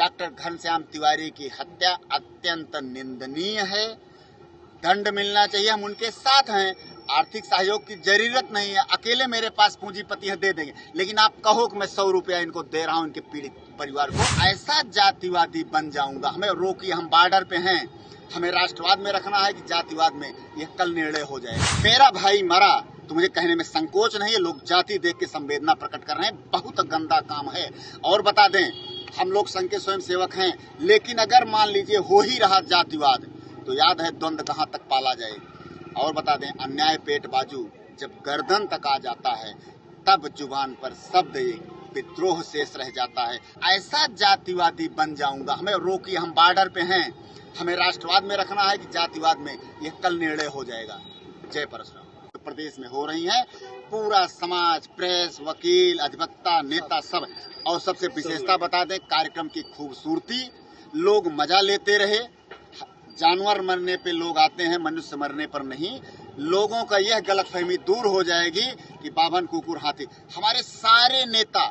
Doctor Ghanshyam Tiwari की हत्या अत्यंत निंदनीय है। दंड मिलना चाहिए। हम उनके साथ हैं। आर्थिक सहयोग की जरूरत नहीं है। अकेले मेरे पास पूंजीपति है, दे देंगे। लेकिन आप कहो कि मैं 100 रुपया इनको दे रहा हूं, इनके पीड़ित परिवार को, ऐसा जातिवादी बन जाऊंगा। हमें रोकिए, हम बॉर्डर पे हैं। हमें राष्ट्रवाद में रखना है कि जातिवाद में, ये कल निर्णय हो जाए। मेरा भाई मरा तो मुझे कहने में संकोच नहीं है। लोग जाति देख के संवेदना प्रकट कर रहे हैं, बहुत गंदा काम है। और बता दें, हम लोग संघ के स्वयं सेवक हैं, लेकिन अगर मान लीजिए हो ही रहा जातिवाद तो याद है द्वंद कहां तक पाला जाए। और बता दें, अन्याय पेट बाजू जब गर्दन तक आ जाता है तब जुबान पर शब्द विद्रोह शेष रह जाता है। ऐसा जातिवादी बन जाऊंगा। हमें रोकिए, हम बॉर्डर पे हैं। हमें राष्ट्रवाद में रखना है कि जातिवाद में, ये कल निर्णय हो जाएगा। जय परशुराम। प्रदेश में हो रही है, पूरा समाज, प्रेस, वकील, अधिवक्ता, नेता सब। और सबसे विशेषता बता दें, कार्यक्रम की खूबसूरती, लोग मजा लेते रहे। जानवर मरने पे लोग आते हैं, मनुष्य मरने पर नहीं। लोगों का यह गलतफहमी दूर हो जाएगी कि बाभन कुकुर हाथी। हमारे सारे नेता,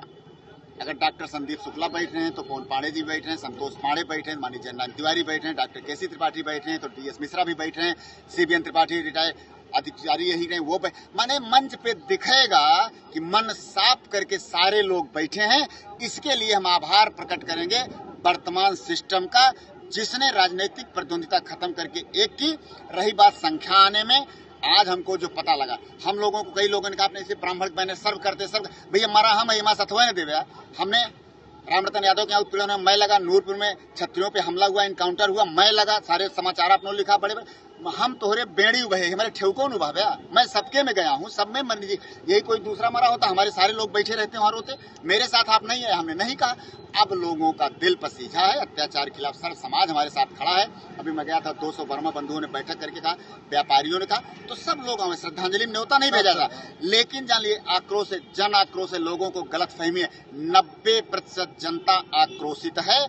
अगर डॉक्टर संदीप शुक्ला बैठ रहे हैं तो पवन पांडे जी बैठ रहे हैं, संतोष पांडे बैठे हैं, माननीय जननायक तिवारी बैठे हैं, डॉक्टर केसी त्रिपाठी बैठे हैं, तो डीएस मिश्रा भी बैठ रहे हैं, सीबीएन त्रिपाठी रिटायर्ड अधिकारी यही रहे, वो माने मंच पे दिखेगा कि मन साफ करके सारे लोग बैठे हैं। इसके लिए हम आभार प्रकट करेंगे वर्तमान सिस्टम का, जिसने राजनीतिक प्रतिद्वंदिता खत्म करके एक की। रही बात संख्या आने में, आज हमको जो पता लगा, हम लोगों को कई लोगों ने कहा आपने इसे ब्राह्मण बैनर सर्व करते सर्व, भैया मरा हम हिमा सथवा ने देवे। हमने रामरतन यादव के यहाँ उत्पीड़न में मैं लगा, नूरपुर में छत्रियों पे हमला हुआ, इनकाउंटर हुआ, मैं लगा, सारे समाचार आपने लिखा, बड़े हम तोहरे बेड़ी उबे, हमारे ठेवको नु भाव्या। मैं सबके में गया हूँ, सब में मन लीजिए। यही कोई दूसरा मरा होता, हमारे सारे लोग बैठे रहते वहां रोते। मेरे साथ आप नहीं है, हमने नहीं कहा। अब लोगों का दिल पसीजा है, अत्याचार के खिलाफ सर समाज हमारे साथ खड़ा है। अभी मैं गया था, 200 वर्मा बंधुओं ने बैठक करके कहा, व्यापारियों ने कहा, तो सब लोग हमें श्रद्धांजलि में न्योता नहीं भेजा था। लेकिन जानिए, आक्रोश है, जन आक्रोश है, लोगों को गलत फहमी है। 90% जनता आक्रोशित है।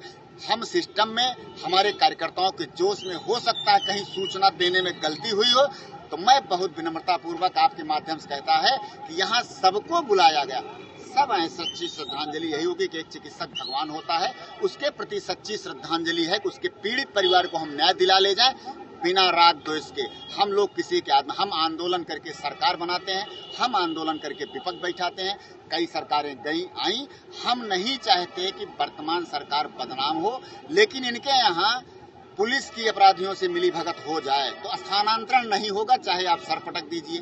हम सिस्टम में, हमारे कार्यकर्ताओं के जोश में हो सकता है कहीं सूचना देने में गलती हुई हो, तो मैं बहुत विनम्रता पूर्वक आपके माध्यम से कहता है कि यहाँ सबको बुलाया गया, सब है। सच्ची श्रद्धांजलि यही होगी कि एक चिकित्सक भगवान होता है, उसके प्रति सच्ची श्रद्धांजलि है कि उसके पीड़ित परिवार को हम न्याय दिला ले जाए, बिना राग द्वेष के। हम लोग किसी के आत्मा, हम आंदोलन करके सरकार बनाते हैं, हम आंदोलन करके विपक्ष बैठाते हैं। कई सरकारें गई आई, हम नहीं चाहते कि वर्तमान सरकार बदनाम हो, लेकिन इनके यहाँ पुलिस की अपराधियों से मिली भगत हो जाए तो स्थानांतरण नहीं होगा, चाहे आप सर पटक दीजिए।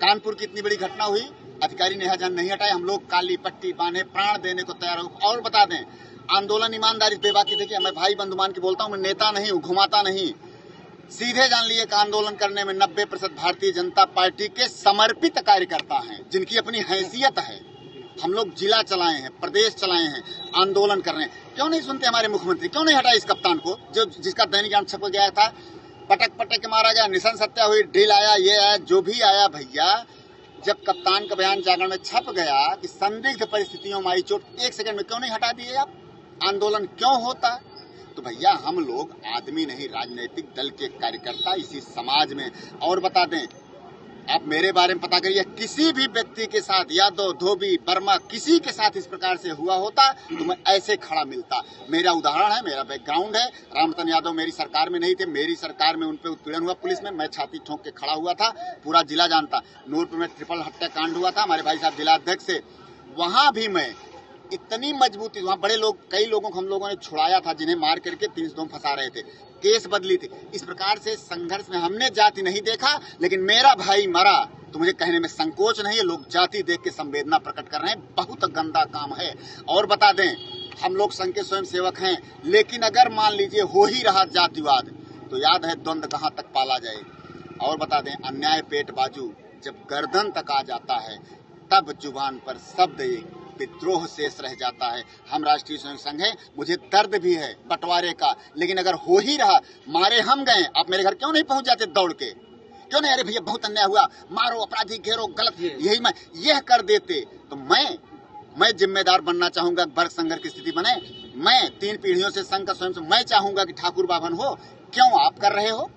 कानपुर की इतनी बड़ी घटना हुई, अधिकारी नेहाजन नहीं हटाए, हम लोग काली पट्टी बांधे प्राण देने को तैयार हो। और बता दें, आंदोलन ईमानदारी बेबाकी। देखिए, मैं भाई बंधुमान की बोलता हूँ, मैं नेता नहीं हूँ, घुमाता नहीं। सीधे जान लिए कि आंदोलन करने में 90% भारतीय जनता पार्टी के समर्पित कार्यकर्ता हैं, जिनकी अपनी हैसियत है। हम लोग जिला चलाए हैं, प्रदेश चलाए हैं, आंदोलन कर रहे हैं। क्यों नहीं सुनते हमारे मुख्यमंत्री? क्यों नहीं हटाए इस कप्तान को, जो जिसका दैनिक जान छप गया था, पटक पटक के मारा गया, निशान हत्या हुई, ड्रिल आया, ये आया, जो भी आया। भैया, जब कप्तान का बयान जागरण में छप गया कि संदिग्ध परिस्थितियों में आई चोट, 1 सेकंड में क्यों नहीं हटा दिए आप? आंदोलन क्यों होता? तो भैया, हम लोग आदमी नहीं, राजनीतिक दल के कार्यकर्ता इसी समाज में। और बता दें, आप मेरे बारे में पता करिए, किसी भी व्यक्ति के साथ, यादव, धोबी, वर्मा, किसी के साथ इस प्रकार से हुआ होता तो मैं ऐसे खड़ा मिलता। मेरा उदाहरण है, मेरा बैकग्राउंड है। रामरतन यादव मेरी सरकार में नहीं थे, मेरी सरकार में उन पे उत्पीड़न हुआ पुलिस में, मैं छाती ठोक के खड़ा हुआ था, पूरा जिला जानता। नूरपुर में ट्रिपल हत्याकांड हुआ था, हमारे भाई साहब जिला अध्यक्ष से, वहां भी मैं इतनी मजबूती, वहां बड़े लोग, कई लोगों को हम लोगों ने छुड़ाया था, जिन्हें मार करके 302 में फंसा रहे थे, केस बदली थी। इस प्रकार से संघर्ष में हमने जाति नहीं देखा, लेकिन मेरा भाई मरा तो मुझे कहने में संकोच नहीं है। लोग जाति देख के संवेदना प्रकट कर रहे हैं, बहुत गंदा काम है। और बता दें, हम लोग संघ के स्वयं सेवक हैं, लेकिन अगर मान लीजिए हो ही रहा जातिवाद तो याद है द्वंद कहां तक पाला जाए। और बता दें, अन्याय पेट बाजू जब गर्दन तक आ जाता है तब जुबान पर शब्द विद्रोह शेष रह जाता है। हम राष्ट्रीय स्वयं संघ है, मुझे दर्द भी है बंटवारे का, लेकिन अगर हो ही रहा, मारे हम गए, आप मेरे घर क्यों नहीं पहुंच जाते दौड़ के? क्यों नहीं? अरे भैया बहुत अन्याय हुआ, मारो, अपराधी घेरो, गलत, यही मैं यह कर देते तो मैं जिम्मेदार बनना चाहूंगा, वर्ग संघर्ष की स्थिति बने। मैं 3 पीढ़ियों से संघ का स्वयं से मैं चाहूंगा कि ठाकुर बाभन हो। क्यों आप कर रहे हो?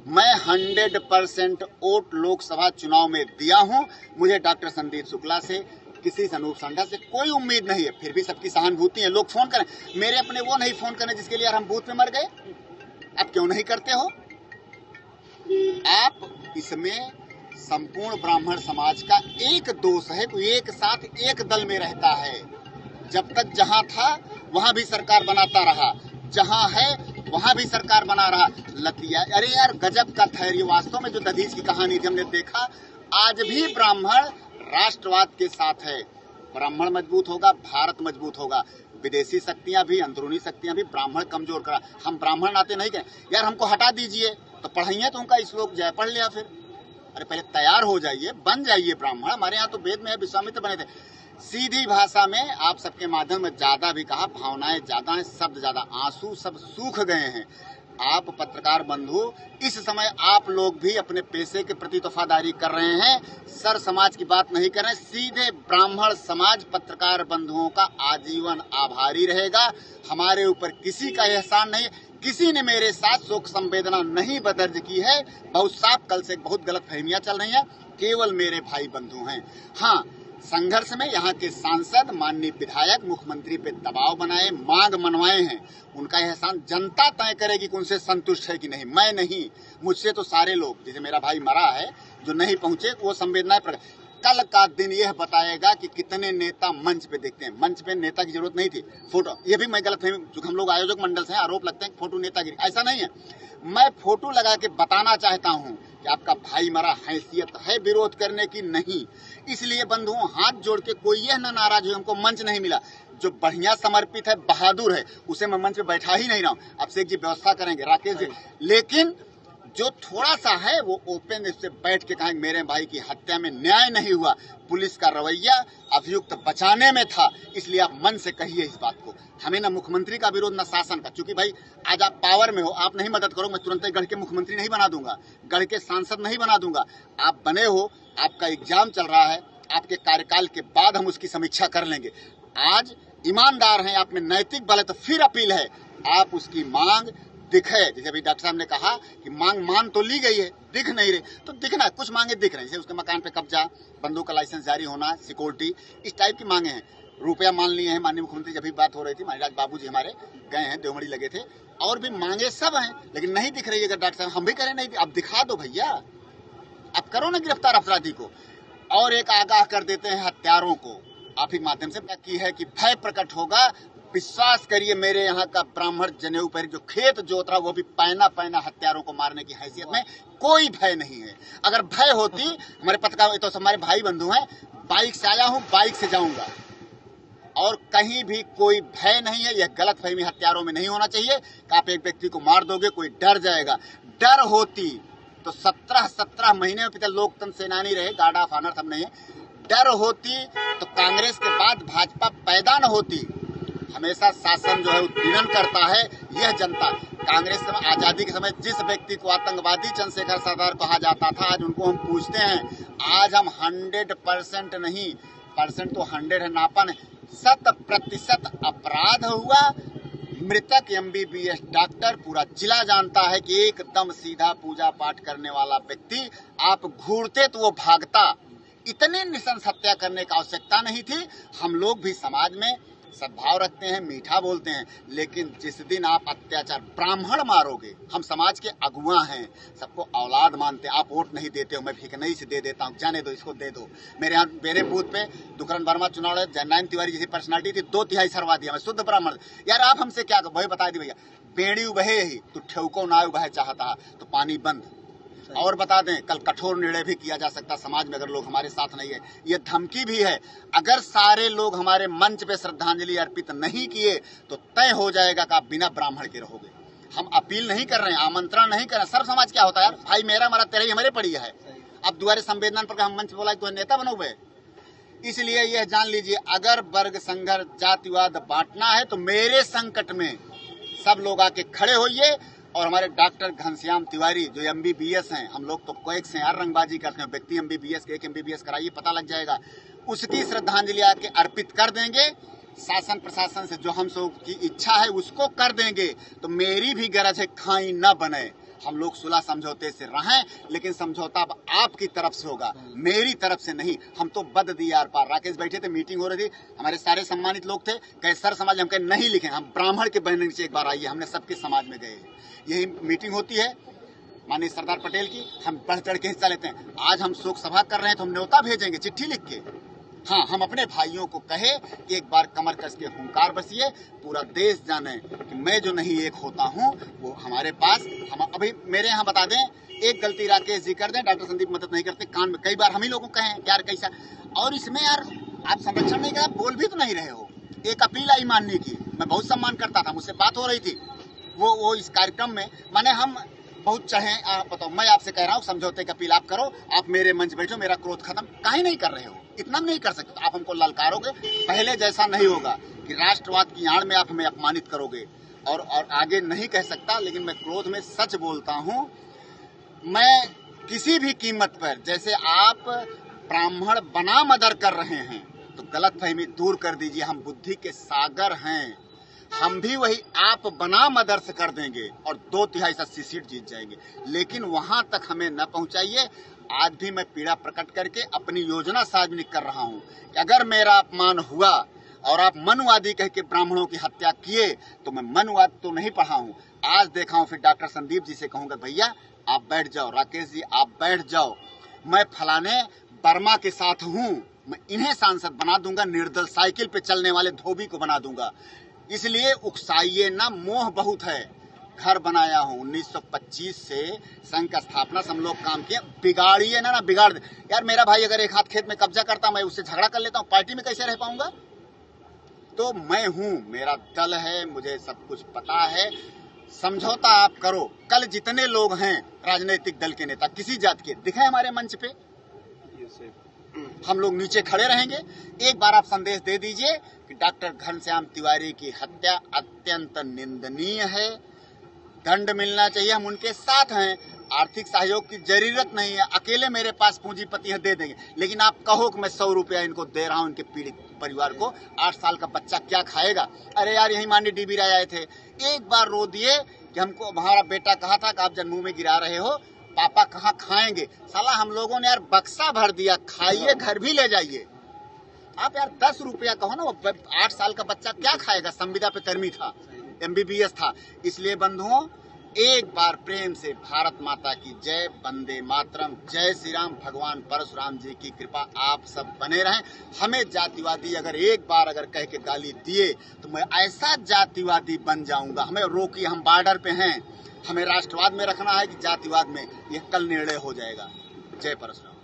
मैं 100% वोट लोकसभा चुनाव में दिया हूं। मुझे डॉक्टर संदीप शुक्ला से किसी से अनुसंधान से कोई उम्मीद नहीं है, फिर भी सबकी सहानुभूति है। लोग फोन करें, मेरे अपने वो नहीं फोन करें जिसके लिए यार हम बूथ पे मर गए, अब क्यों नहीं करते हो आप? इसमें संपूर्ण ब्राह्मण समाज का एक दोष है, कोई एक साथ एक दल में रहता है। जब तक जहां था वहां भी सरकार बनाता रहा, जहां है वहां भी सरकार बना रहा। लतिया, अरे यार गजब का ठहरी, वास्तव में जो दधीच की कहानी थी हमने देखा, आज भी ब्राह्मण राष्ट्रवाद के साथ है। ब्राह्मण मजबूत होगा, भारत मजबूत होगा। विदेशी शक्तियां भी, अंदरूनी शक्तियां भी ब्राह्मण कमजोर करा। हम ब्राह्मण नाते नहीं कहें यार हमको हटा दीजिए, तो पढ़ाइए तो उनका श्लोक जय पढ़ लिया फिर। अरे पहले तैयार हो जाइए, बन जाइए ब्राह्मण। हमारे यहाँ तो वेद में विश्वामित्र बने थे। सीधी भाषा में आप सबके माध्यम में ज्यादा भी कहा, भावनाएं ज्यादा हैं, शब्द ज्यादा, आंसू सब सूख गए हैं। आप पत्रकार बंधु, इस समय आप लोग भी अपने पेशे के प्रति वफादारी कर रहे हैं, सर समाज की बात नहीं कर रहे हैं। सीधे ब्राह्मण समाज पत्रकार बंधुओं का आजीवन आभारी रहेगा। हमारे ऊपर किसी का एहसान नहीं, किसी ने मेरे साथ शोक संवेदना नहीं दर्ज की है। बहुत साफ, कल से बहुत गलत फहमियां चल रही हैं, केवल मेरे भाई बंधु हैं। हाँ, संघर्ष में यहाँ के सांसद, माननीय विधायक मुख्यमंत्री पे दबाव बनाए, मांग मनवाए हैं। उनका एहसान जनता तय करेगी कि उनसे संतुष्ट है कि नहीं, मैं नहीं। मुझसे तो सारे लोग, जैसे मेरा भाई मरा है, जो नहीं पहुंचे वो संवेदनाएं प्रकट। कल का दिन यह बताएगा कि कितने नेता मंच पे देखते हैं। मंच पे नेता की जरूरत नहीं थी, फोटो, ये भी मैं गलत फहमी, जो हम लोग आयोजक मंडल से आरोप लगते हैं फोटो नेतागिरी, ऐसा नहीं है। मैं फोटो लगा के बताना चाहता हूँ कि आपका भाई मरा, हैसियत है विरोध करने की नहीं। इसलिए बंधुओं, हाथ जोड़ के कोई यह न नाराज हो हमको मंच नहीं मिला। जो बढ़िया समर्पित है, बहादुर है, उसे मैं मंच पे बैठा ही नहीं रहा हूँ। अब शेख जी व्यवस्था करेंगे, राकेश जी, लेकिन जो थोड़ा सा है वो ओपन से बैठ के कहेंगे मेरे भाई की हत्या में न्याय नहीं हुआ, पुलिस का रवैया अभियुक्त बचाने में था, इसलिए आप मन से कहिए इस बात को। हमें न मुख्यमंत्री का विरोध न शासन का, क्योंकि भाई आज आप पावर में हो, आप नहीं मदद करो, मैं तुरंत गढ़ के मुख्यमंत्री नहीं बना दूंगा, गढ़ के सांसद नहीं बना दूंगा। आप बने हो, आपका एग्जाम चल रहा है, आपके कार्यकाल के बाद हम उसकी समीक्षा कर लेंगे। आज ईमानदार हैं, आप में नैतिक बल है, तो फिर अपील है आप उसकी मांग दिखे। जैसे अभी डॉक्टर साहब ने कहा कि मांग मान तो ली गई है, दिख नहीं रही, तो दिखना, कुछ मांगे दिख रही है। जैसे उसके मकान पे कब्जा, बंदूक का लाइसेंस जारी होना, सिक्योरिटी, इस टाइप की मांगे हैं। रुपया मान लिए हैं, माननीय मुख्यमंत्री जब भी बात हो रही थी, महाराज बाबूजी हमारे गए हैं, देवमड़ी लगे थे, और भी मांगे सब हैं, लेकिन नहीं दिख रही है। डॉक्टर साहब हम भी करें नहीं, अब दिखा दो भैया, अब करो ना गिरफ्तार अपराधी को। और एक आगाह कर देते हैं हत्यारों को, आप ही माध्यम से की है कि भय प्रकट होगा। विश्वास करिए, मेरे यहाँ का ब्राह्मण जनेऊ पर जो खेत जोत रहा, वो भी पैना पैना हत्यारों को मारने की हैसियत में, कोई भय नहीं है। अगर भय होती, हमारे पत्रकार तो हमारे भाई बंधु हैं, बाइक से आया हूँ, बाइक से जाऊंगा, और कहीं भी कोई भय नहीं है। यह गलत फहमी हत्यारों में नहीं होना चाहिए कि आप एक व्यक्ति को मार दोगे, कोई डर जाएगा। डर होती तो 17 महीने में पिता लोकतंत्र सेनानी रहे, गार्ड ऑफ ऑनर सब नहीं है। डर होती तो कांग्रेस के बाद भाजपा पैदा न होती। हमेशा शासन जो है उत्पीड़न करता है यह जनता। कांग्रेस में आजादी के समय जिस व्यक्ति को आतंकवादी चंद्रशेखर सरदार कहा जाता था, आज उनको हम पूछते हैं। आज हम 100% नहीं, परसेंट तो 100 है, नापन 100% अपराध हुआ। मृतक MBBS डॉक्टर, पूरा जिला जानता है कि एकदम सीधा पूजा पाठ करने वाला व्यक्ति, आप घूरते तो वो भागता। इतनी निशंस हत्या करने की आवश्यकता नहीं थी। हम लोग भी समाज में सद्भाव रखते हैं, मीठा बोलते हैं, लेकिन जिस दिन आप अत्याचार, ब्राह्मण मारोगे, हम समाज के अगुआ हैं, सबको औलाद मानते हैं, आप वोट नहीं देते हो, मैं फिकनई से दे देता हूँ, जाने दो, इसको दे दो। मेरे यहाँ मेरे बूथ पे दुकरन वर्मा चुनाव लड़े, जननायन तिवारी जैसी पर्सनालिटी थी, 2/3 सरवा दिया, मैं शुद्ध ब्राह्मण। यार आप हमसे क्या, वही बता दी भैया, बेड़ी उबहे ही तो ठेवको ना उबहे चाहता तो पानी बंद। और बता दें, कल कठोर निर्णय भी किया जा सकता समाज में, अगर लोग हमारे साथ नहीं है। ये धमकी भी है, अगर सारे लोग हमारे मंच पे श्रद्धांजलि अर्पित नहीं किए तो तय हो जाएगा कि आप बिना ब्राह्मण के रहोगे। हम अपील नहीं कर रहे हैं, आमंत्रण नहीं कर रहे हैं। सर्व समाज क्या होता है यार, भाई मेरा मरा तेरे ही हमारे पड़ी है। अब दोबारा संवेदना पर हम मंच बोला तो नेता बनोगे। इसलिए यह जान लीजिए, अगर वर्ग संघर्ष, जातिवाद बांटना है तो मेरे संकट में सब लोग आके खड़े होइए। और हमारे डॉक्टर घनश्याम तिवारी जो MBBS हैं, हम लोग तो कोई से यार रंगबाजी करते हैं, व्यक्ति MBBS के, एक MBBS कराइए, पता लग जाएगा। उसकी श्रद्धांजलि आके अर्पित कर देंगे। शासन प्रशासन से जो हम सब की इच्छा है उसको कर देंगे। तो मेरी भी गरज है खाई न बने, हम लोग सुलह समझौते से रहें, लेकिन समझौता अब आपकी तरफ से होगा, मेरी तरफ से नहीं। हम तो बद दी यार पार। राकेश बैठे थे, मीटिंग हो रही थी, हमारे सारे सम्मानित लोग थे, कहे सर समाज, हम कहे नहीं लिखे, हम ब्राह्मण के बहन नीचे एक बार आइए, हमने सबके समाज में गए। यही मीटिंग होती है माननीय सरदार पटेल की, हम बढ़ चढ़ के हिस्सा लेते हैं। आज हम शोक सभा कर रहे हैं तो हम न्योता भेजेंगे चिट्ठी लिख के। हाँ, हम अपने भाइयों को कहे कि एक बार कमर कस के हुंकार बसिए, पूरा देश जाने कि मैं जो नहीं एक होता हूँ वो हमारे पास। हम अभी मेरे यहाँ बता दें, एक गलती राकेश जी कर दें, डॉक्टर संदीप मदद नहीं करते, कान में कई बार हम ही लोगों को कहें यार कैसा, और इसमें यार आप संरक्षण नहीं करा, बोल भी तो नहीं रहे हो। एक अपील आई माननीय की, मैं बहुत सम्मान करता था, मुझसे बात हो रही थी, वो इस कार्यक्रम में माने हम बहुत चढ़े। बताओ, मैं आपसे कह रहा हूँ समझौते की अपील आप करो, आप मेरे मंच बैठो, मेरा क्रोध खत्म, काहे नहीं कर रहे हो? इतना नहीं कर सकते, आप हमको ललकारोगे, पहले जैसा नहीं होगा कि राष्ट्रवाद की आड़ में आप हमें अपमानित करोगे। और आगे नहीं कह सकता, लेकिन मैं क्रोध में सच बोलता हूँ। मैं किसी भी कीमत पर, जैसे आप ब्राह्मण बनाम अदर कर रहे हैं तो गलतफहमी दूर कर दीजिए, हम बुद्धि के सागर हैं, हम भी वही आप बनाम आदर्श कर देंगे और 2/3 80 सीट जीत जाएंगे। लेकिन वहां तक हमें न पहुंचाइए। आज भी मैं पीड़ा प्रकट करके अपनी योजना सार्वजनिक कर रहा हूं कि अगर मेरा अपमान हुआ और आप मनुवादी कह के ब्राह्मणों की हत्या किए तो मैं मनुवाद तो नहीं पढ़ा हूं, आज देखा हूं। फिर डॉक्टर संदीप जी से कहूंगा भैया आप बैठ जाओ, राकेश जी आप बैठ जाओ, मैं फलाने वर्मा के साथ हूं, मैं इन्हें सांसद बना दूंगा, निर्दल साइकिल पे चलने वाले धोबी को बना दूंगा। इसलिए उकसाइए ना, मोह बहुत है। घर बनाया हूँ 1925 से, संघ का स्थापना से हम लोग काम किए, बिगाड़िए ना बिगाड़ दे। यार मेरा भाई अगर एक हाथ खेत में कब्जा करता, मैं उससे झगड़ा कर लेता हूँ, पार्टी में कैसे रह पाऊंगा? तो मैं हूँ, मेरा दल है, मुझे सब कुछ पता है। समझौता आप करो। कल जितने लोग हैं राजनीतिक दल के नेता किसी जात के दिखाए हमारे मंच पे, हम लोग नीचे खड़े रहेंगे। एक बार आप संदेश दे दीजिए कि डॉक्टर घनश्याम तिवारी की हत्या अत्यंत निंदनीय है, दंड मिलना चाहिए, हम उनके साथ हैं, आर्थिक सहयोग की जरूरत नहीं है, अकेले मेरे पास पूंजीपति है दे देंगे। लेकिन आप कहो कि मैं 100 रुपया इनको दे रहा हूं, इनके पीड़ित परिवार को, 8 साल का बच्चा क्या खाएगा? अरे यार यही माननीय डीबी राय आए थे, एक बार रो दिए कि हमको हमारा बेटा कहा था कि आप जन्मभूमि में गिरा रहे हो, पापा कहाँ खाएंगे? साला हम लोगों ने यार बक्सा भर दिया, खाइए, घर भी ले जाइए। आप यार 10 रुपया कहो ना, वो 8 साल का बच्चा क्या खाएगा? संविदा पे कर्मी था, MBBS था। इसलिए बंधुओं, एक बार प्रेम से भारत माता की जय, वंदे मातरम, जय श्री राम, भगवान परशुराम जी की कृपा आप सब बने रहें। हमें जातिवादी अगर एक बार अगर कह के गाली दिए तो मैं ऐसा जातिवादी बन जाऊंगा, हमें रोकिए, हम बॉर्डर पे हैं, हमें राष्ट्रवाद में रखना है कि जातिवाद में, यह कल निर्णय हो जाएगा। जय परशुराम।